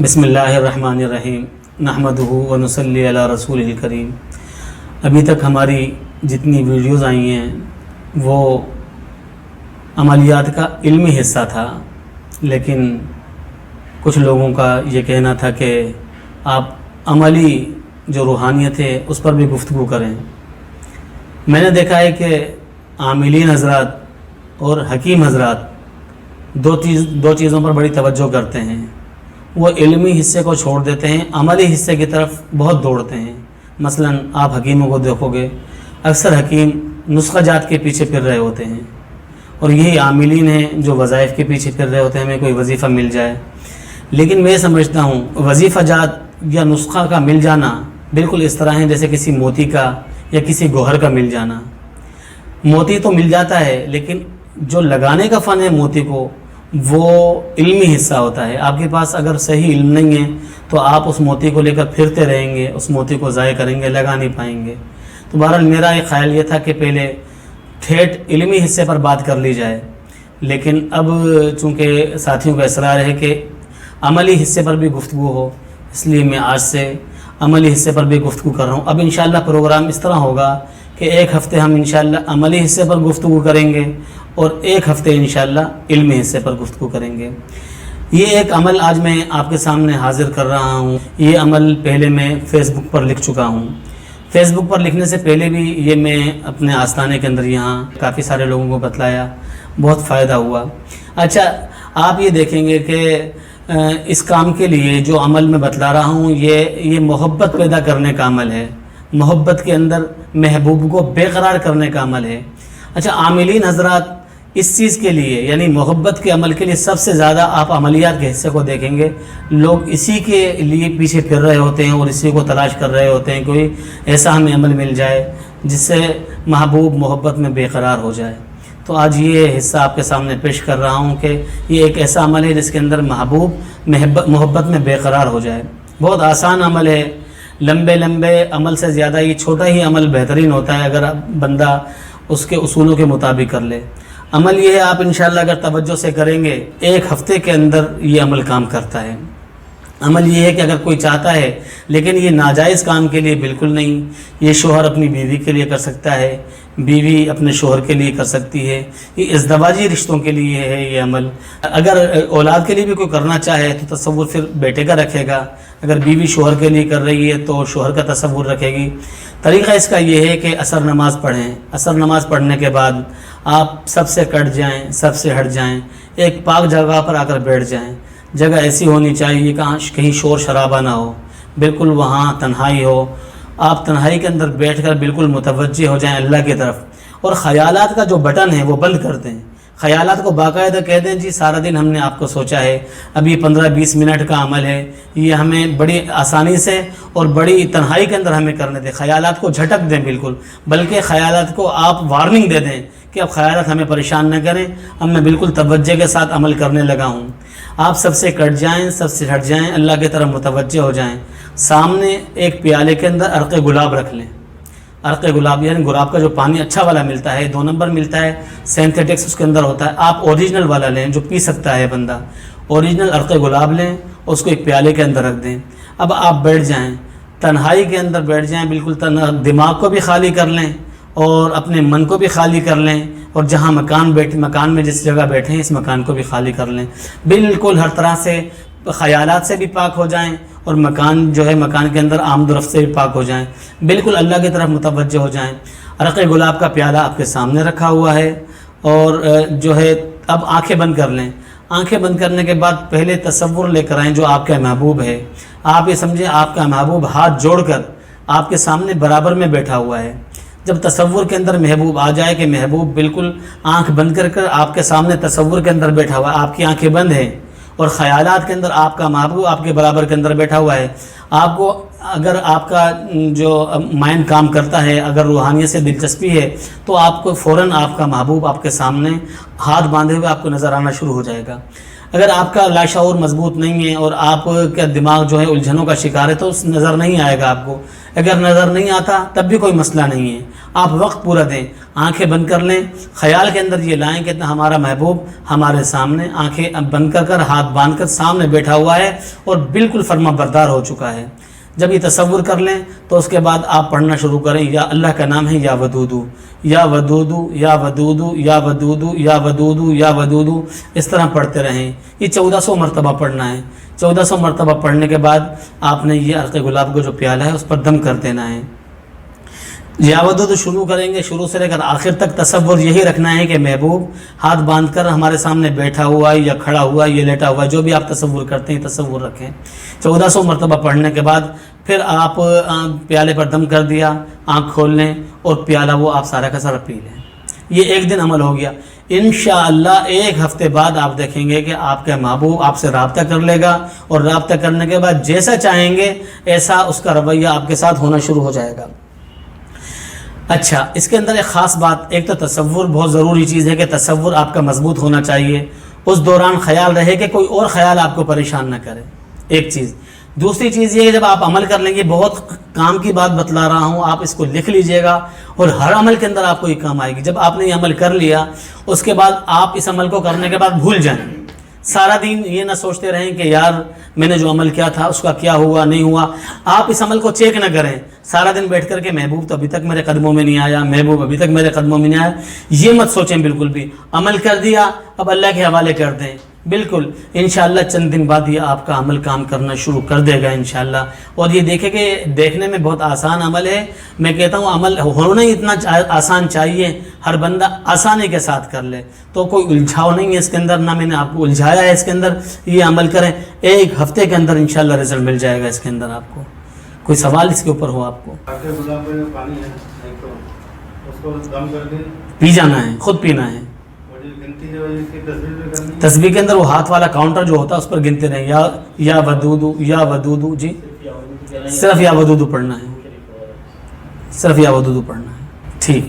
بسم اللہ الرحمن الرحیم نحمدہ ونصلی علی رسول الکریم۔ ابھی تک ہماری جتنی ویڈیوز آئی ہیں وہ عملیات کا علمی حصہ تھا، لیکن کچھ لوگوں کا یہ کہنا تھا کہ آپ عملی جو روحانیت ہے اس پر بھی گفتگو کریں۔ میں نے دیکھا ہے کہ عاملین حضرات اور حکیم حضرات دو چیزوں پر بڑی توجہ کرتے ہیں۔ وہ علمی حصے کو چھوڑ دیتے ہیں، عملی حصے کی طرف بہت دوڑتے ہیں۔ مثلا آپ حکیموں کو دیکھو گے، اکثر حکیم نسخہ جات کے پیچھے پھر رہے ہوتے ہیں، اور یہی عاملین ہیں جو وظائف کے پیچھے پھر رہے ہوتے ہیں، ہمیں کوئی وظیفہ مل جائے۔ لیکن میں سمجھتا ہوں وظیفہ جات یا نسخہ کا مل جانا بالکل اس طرح ہے جیسے کسی موتی کا یا کسی گوہر کا مل جانا۔ موتی تو مل جاتا ہے، لیکن جو لگانے کا فن ہے موتی کو، وہ علمی حصہ ہوتا ہے۔ آپ کے پاس اگر صحیح علم نہیں ہے تو آپ اس موتی کو لے کر پھرتے رہیں گے، اس موتی کو ضائع کریں گے، لگا نہیں پائیں گے۔ تو بہرحال میرا ایک خیال یہ تھا کہ پہلے ٹھیٹ علمی حصے پر بات کر لی جائے، لیکن اب چونکہ ساتھیوں کا اصرار ہے کہ عملی حصے پر بھی گفتگو ہو، اس لیے میں آج سے عملی حصے پر بھی گفتگو کر رہا ہوں۔ اب انشاءاللہ پروگرام اس طرح ہوگا کہ ایک ہفتے ہم انشاءاللہ عملی حصے پر گفتگو کریں گے اور ایک ہفتے انشاءاللہ علمی حصے پر گفتگو کریں گے۔ یہ ایک عمل آج میں آپ کے سامنے حاضر کر رہا ہوں۔ یہ عمل پہلے میں فیس بک پر لکھ چکا ہوں۔ فیس بک پر لکھنے سے پہلے بھی یہ میں اپنے آستانے کے اندر یہاں کافی سارے لوگوں کو بتلایا، بہت فائدہ ہوا۔ اچھا، آپ یہ دیکھیں گے کہ اس کام کے لیے جو عمل میں بتلا رہا ہوں یہ محبت پیدا کرنے کا عمل ہے، محبت کے اندر محبوب کو بے قرار کرنے کا عمل ہے۔ اچھا، عاملین حضرات اس چیز کے لیے یعنی محبت کے عمل کے لیے سب سے زیادہ آپ عملیات کے حصے کو دیکھیں گے، لوگ اسی کے لیے پیچھے پھر رہے ہوتے ہیں اور اسی کو تلاش کر رہے ہوتے ہیں، کوئی ایسا ہمیں عمل مل جائے جس سے محبوب محبت میں بے قرار ہو جائے۔ تو آج یہ حصہ آپ کے سامنے پیش کر رہا ہوں کہ یہ ایک ایسا عمل ہے جس کے اندر محبوب محبت میں بے قرار ہو جائے۔ بہت آسان عمل ہے، لمبے عمل سے زیادہ یہ چھوٹا ہی عمل بہترین ہوتا ہے اگر بندہ اس کے اصولوں کے مطابق کر لے۔ عمل یہ ہے، آپ انشاءاللہ اگر توجہ سے کریں گے ایک ہفتے کے اندر یہ عمل کام کرتا ہے۔ عمل یہ ہے کہ اگر کوئی چاہتا ہے، لیکن یہ ناجائز کام کے لیے بالکل نہیں، یہ شوہر اپنی بیوی کے لیے کر سکتا ہے، بیوی اپنے شوہر کے لیے کر سکتی ہے، یہ ازدواجی رشتوں کے لیے ہے یہ عمل۔ اگر اولاد کے لیے بھی کوئی کرنا چاہے تو تصور پھر بیٹے کا رکھے گا، اگر بیوی شوہر کے لیے کر رہی ہے تو شوہر کا تصور رکھے گی۔ طریقہ اس کا یہ ہے کہ عصر نماز پڑھیں، عصر نماز پڑھنے کے بعد آپ سب سے کٹ جائیں، سب سے ہٹ جائیں، ایک پاک جگہ پر آ کر بیٹھ جائیں۔ جگہ ایسی ہونی چاہیے کہیں شور شرابہ نہ ہو، بالکل وہاں تنہائی ہو۔ آپ تنہائی کے اندر بیٹھ کر بالکل متوجہ ہو جائیں اللہ کی طرف، اور خیالات کا جو بٹن ہے وہ بند کر دیں۔ خیالات کو باقاعدہ کہہ دیں جی سارا دن ہم نے آپ کو سوچا ہے، اب یہ 15-20 منٹ کا عمل ہے، یہ ہمیں بڑی آسانی سے اور بڑی تنہائی کے اندر ہمیں کرنے دیں۔ خیالات کو جھٹک دیں بالکل، بلکہ خیالات کو آپ وارننگ دے دیں کہ اب خیالات ہمیں پریشان نہ کریں، اب میں بالکل توجہ کے ساتھ عمل کرنے لگا ہوں۔ آپ سب سے کٹ جائیں، سب سے ہٹ جائیں، اللہ کی طرف متوجہ ہو جائیں۔ سامنے ایک پیالے کے اندر عرق گلاب رکھ لیں۔ عرق گلاب یعنی گلاب کا جو پانی اچھا والا ملتا ہے، 2 نمبر ملتا ہے، سینتھیٹکس اس کے اندر ہوتا ہے، آپ اوریجنل والا لیں جو پی سکتا ہے بندہ۔ اوریجنل عرق گلاب لیں اور اس کو ایک پیالے کے اندر رکھ دیں۔ اب آپ بیٹھ جائیں، تنہائی کے اندر بیٹھ جائیں، بالکل دماغ کو بھی خالی کر لیں اور اپنے من کو بھی خالی کر لیں، اور جہاں مکان میں جس جگہ بیٹھے ہیں اس مکان کو بھی خالی کر لیں۔ بالکل ہر طرح سے خیالات سے بھی پاک ہو جائیں، اور مکان جو ہے مکان کے اندر آمد و رفت سے بھی پاک ہو جائیں، بالکل اللہ کی طرف متوجہ ہو جائیں۔ عرق گلاب کا پیالہ آپ کے سامنے رکھا ہوا ہے، اور جو ہے اب آنکھیں بند کر لیں۔ آنکھیں بند کرنے کے بعد پہلے تصور لے کر آئیں جو آپ کا محبوب ہے۔ آپ یہ سمجھیں آپ کا محبوب ہاتھ جوڑ کر آپ کے سامنے برابر میں بیٹھا ہوا ہے۔ جب تصور کے اندر محبوب آ جائے کہ محبوب بالکل آنکھ بند کر آپ کے سامنے تصور کے اندر بیٹھا ہوا ہے، آپ کی آنکھیں بند ہیں اور خیالات کے اندر آپ کا محبوب آپ کے برابر کے اندر بیٹھا ہوا ہے، آپ کو اگر آپ کا جو مائنڈ کام کرتا ہے، اگر روحانیت سے دلچسپی ہے تو آپ کو فوراً آپ کا محبوب آپ کے سامنے ہاتھ باندھے ہوئے آپ کو نظر آنا شروع ہو جائے گا۔ اگر آپ کا لاشعور مضبوط نہیں ہے اور آپ کا دماغ جو ہے الجھنوں کا شکار ہے تو نظر نہیں آئے گا آپ کو. اگر نظر نہیں آتا تب بھی کوئی مسئلہ نہیں ہے, آپ وقت پورا دیں, آنکھیں بند کر لیں, خیال کے اندر یہ لائیں کہ ہمارا محبوب ہمارے سامنے آنکھیں بند کر ہاتھ باندھ کر سامنے بیٹھا ہوا ہے اور بالکل فرما بردار ہو چکا ہے. جب یہ تصور کر لیں تو اس کے بعد آپ پڑھنا شروع کریں. یا اللہ کا نام ہے یا ودودو, یا ودودو, یا ودودو, یا ودودو, یا ودودو, یا ودودو, اس طرح پڑھتے رہیں. یہ 1400 مرتبہ پڑھنا ہے. 1400 مرتبہ پڑھنے کے بعد آپ نے یہ عرق گلاب کا جو پیالہ ہے اس پر دم کر دینا ہے. یا ودودو شروع کریں گے, شروع سے لے کر آخر تک تصور یہی رکھنا ہے کہ محبوب ہاتھ باندھ کر ہمارے سامنے بیٹھا ہوا ہے یا کھڑا ہوا ہے یا لیٹا ہوا ہے, جو بھی آپ تصور کرتے ہیں تصور رکھیں. 1400 مرتبہ پڑھنے کے بعد پھر آپ پیالے پر دم کر دیا, آنکھ کھول لیں اور پیالہ وہ آپ سارا کا سارا پی لیں. یہ ایک دن عمل ہو گیا. انشاءاللہ ایک ہفتے بعد آپ دیکھیں گے کہ آپ کا محبوب آپ سے رابطہ کر لے گا, اور رابطہ کرنے کے بعد جیسا چاہیں گے ایسا اس کا رویہ آپ کے ساتھ ہونا شروع ہو جائے گا. اچھا, اس کے اندر ایک خاص بات, ایک تو تصور بہت ضروری چیز ہے کہ تصور آپ کا مضبوط ہونا چاہیے. اس دوران خیال رہے کہ کوئی اور خیال آپ کو پریشان نہ کرے, ایک چیز. دوسری چیز یہ ہے کہ جب آپ عمل کر لیں گے, بہت کام کی بات بتلا رہا ہوں, آپ اس کو لکھ لیجئے گا اور ہر عمل کے اندر آپ کو یہ کام آئے گی. جب آپ نے یہ عمل کر لیا اس کے بعد آپ اس عمل کو کرنے کے بعد بھول جائیں. سارا دن یہ نہ سوچتے رہیں کہ یار میں نے جو عمل کیا تھا اس کا کیا ہوا نہیں ہوا. آپ اس عمل کو چیک نہ کریں سارا دن بیٹھ کر کے محبوب تو ابھی تک میرے قدموں میں نہیں آیا, محبوب ابھی تک میرے قدموں میں نہیں آیا. یہ مت سوچیں بالکل بھی. عمل کر دیا اب اللہ کے حوالے کر دیں. بالکل انشاءاللہ چند دن بعد یہ آپ کا عمل کام کرنا شروع کر دے گا انشاءاللہ. اور یہ دیکھیں کہ دیکھنے میں بہت آسان عمل ہے. میں کہتا ہوں عمل ہونا ہی اتنا آسان چاہیے, ہر بندہ آسانی کے ساتھ کر لے, تو کوئی الجھاؤ نہیں ہے اس کے اندر, نہ میں نے آپ کو الجھایا ہے اس کے اندر. یہ عمل کریں, ایک ہفتے کے اندر انشاءاللہ رزلٹ مل جائے گا اس کے اندر آپ کو. کوئی سوال اس کے اوپر ہو آپ کو؟ پی جانا ہے, خود پینا ہے. تسبیح کے اندر وہ ہاتھ والا کاؤنٹر جو ہوتا ہے اس پر گنتے رہیں, یا ودودو, یا ودودو. جی صرف یا ودودو پڑھنا ہے, صرف یا ودودو پڑھنا ہے. ٹھیک ہے.